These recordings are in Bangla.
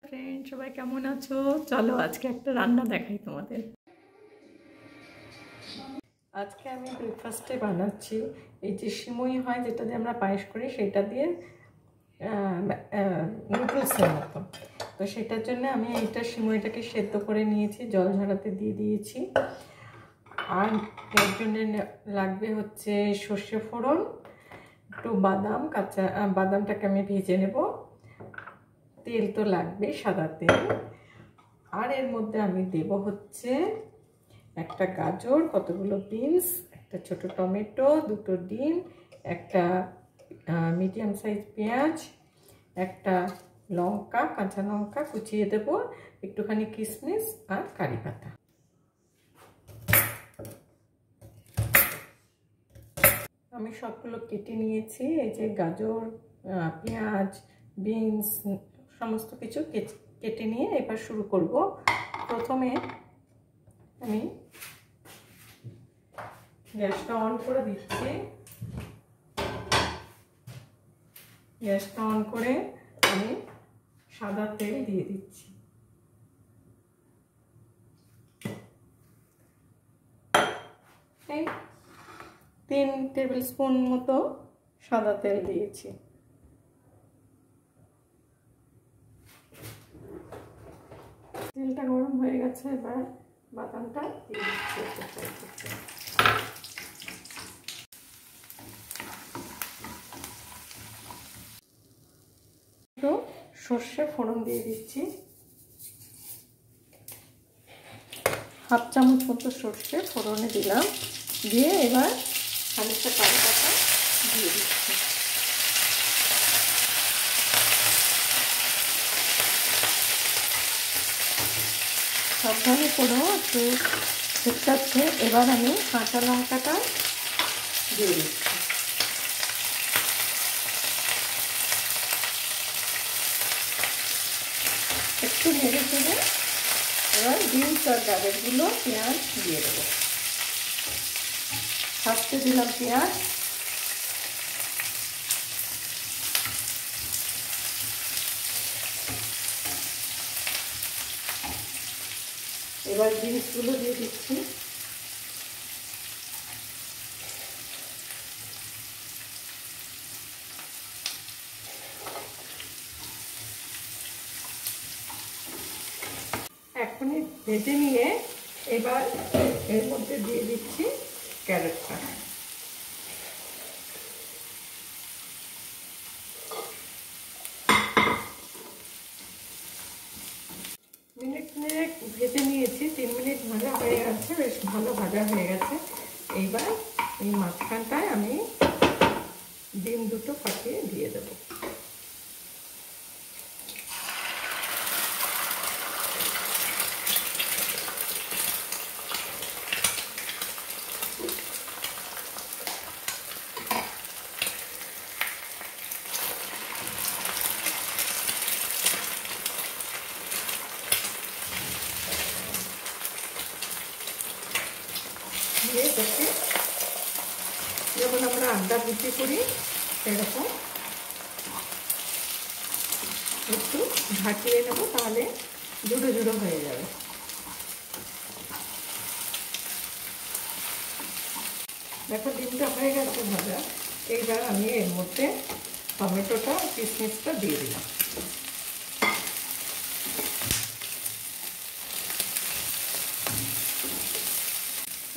ফ্রেন্ড, সবাই কেমন আছো? চলো আজকে একটা রান্না দেখাই তোমাদের। আজকে আমি ব্রেকফাস্টে বানাচ্ছি এই যে সিমুই হয়, যেটা দিয়ে আমরা পায়েস করি, সেটা দিয়ে নুডলসের মতো। তো সেটার জন্য আমি এইটা সিমুইটাকে সেদ্ধ করে নিয়েছি, জল ঝরাতে দিয়ে দিয়েছি। আর এর জন্য লাগবে হচ্ছে সর্ষে ফোড়ন, একটু বাদাম, কাঁচা বাদামটাকে আমি ভেজে নেব, তেল তো লাগবে, সাদা তেল। আর এর মধ্যে আমি দেব হচ্ছে একটা গাজর, কতগুলো বিনস, একটা ছোট টমেটো, দুটো ডিম, একটা মিডিয়াম সাইজ পেঁয়াজ, একটা লঙ্কা, কাঁচা লঙ্কা কুচিয়ে দেব, একটুখানি কিশমিশ আর কারি পাতা। আমি সবগুলো কেটে নিয়েছি। এই যে গাজর, পেঁয়াজ, বিনস সমস্ত কিছু কেটে নিয়ে এবার শুরু করব। প্রথমে আমি গ্যাসটা অন করে দিচ্ছি। গ্যাসটা অন করে আমি সাদা তেল দিয়ে দিচ্ছি। এই 3 টেবিল স্পুন মতো সাদা তেল দিয়েছি। তেলটা গরম হয়ে গেছে, এবার বাদামটা দিয়ে দিচ্ছি। তো সর্ষে ফোড়ন দিয়ে দিচ্ছি, হাফ চামচ মতো সর্ষে ফোড়নে দিলাম, দিয়ে এবার খানিকটা কারি পাতা দিয়ে দিচ্ছি। সাবধানে করো, একটু ছিটকাচ্ছে। এবার আমি কাঁচা লঙ্কাটা দিয়ে দিচ্ছি। একটু নেড়ে চেড়ে এবার বিনস আর গাজরগুলো, পেঁয়াজ দিয়ে দেবো। ফার্স্টে দিলাম পেঁয়াজ, এবার বিনসগুলো দিয়ে দিচ্ছি। এখনই ভেজে নিয়ে এবার এর মধ্যে দিয়ে দিচ্ছি ক্যারটটা। মিনিট ভেজে নিয়েছি, 3 মিনিট ভাজা হয়ে গেছে, বেশ ভালো ভাজা হয়ে গেছে। এইবার এই মাঝখানটায় আমি ডিম দুটো ফাটিয়ে দিয়ে দেবো। দিয়ে এটাকে যেমন আমরা আড্ডা বুদ্ধি করি সেরকম একটু ঢাকিয়ে নেবো, তাহলে জুড়ো জুড়ো হয়ে যাবে। দেখো ডিমটা হয়ে গেছে ভাজা। এইবার আমি এর মধ্যে টমেটোটা, কিশমিশটা দিয়ে দিলাম।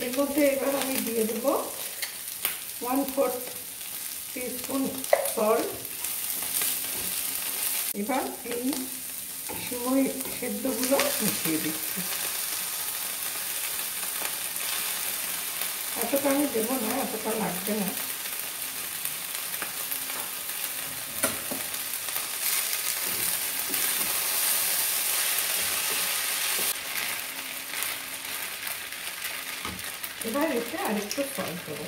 এর মধ্যে এবার আমি দিয়ে দেবো 1/4 টিস্পুন সল্ট। এবার এই সিমুই সেদ্ধগুলো মিশিয়ে দিচ্ছি। এতটা আমি দেবো না, এতটা লাগবে না। এবার এতে আরেকটু সল্ট দেবো,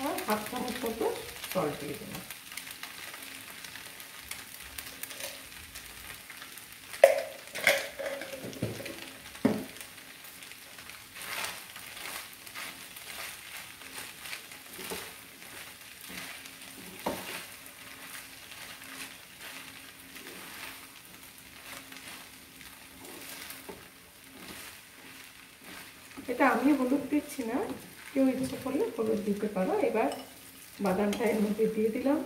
আর হাফ চামচ মতো সল্ট দিয়ে দিলাম। এটা আমি হলুদ দিচ্ছি না, কেউ ইচ্ছে করলে হলুদ দিতে পারো। এবার বাদামটা এর মধ্যে দিয়ে দিলাম।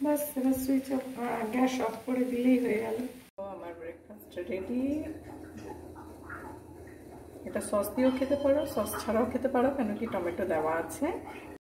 বাস এবার সুইচ অফ, গ্যাস অফ করে দিলেই হয়ে গেল। আমার ব্রেকফাস্ট রেডি। এটা সস দিয়েও খেতে পারো, সস ছাড়াও খেতে পারো, কেন কি টমেটো দেওয়া আছে।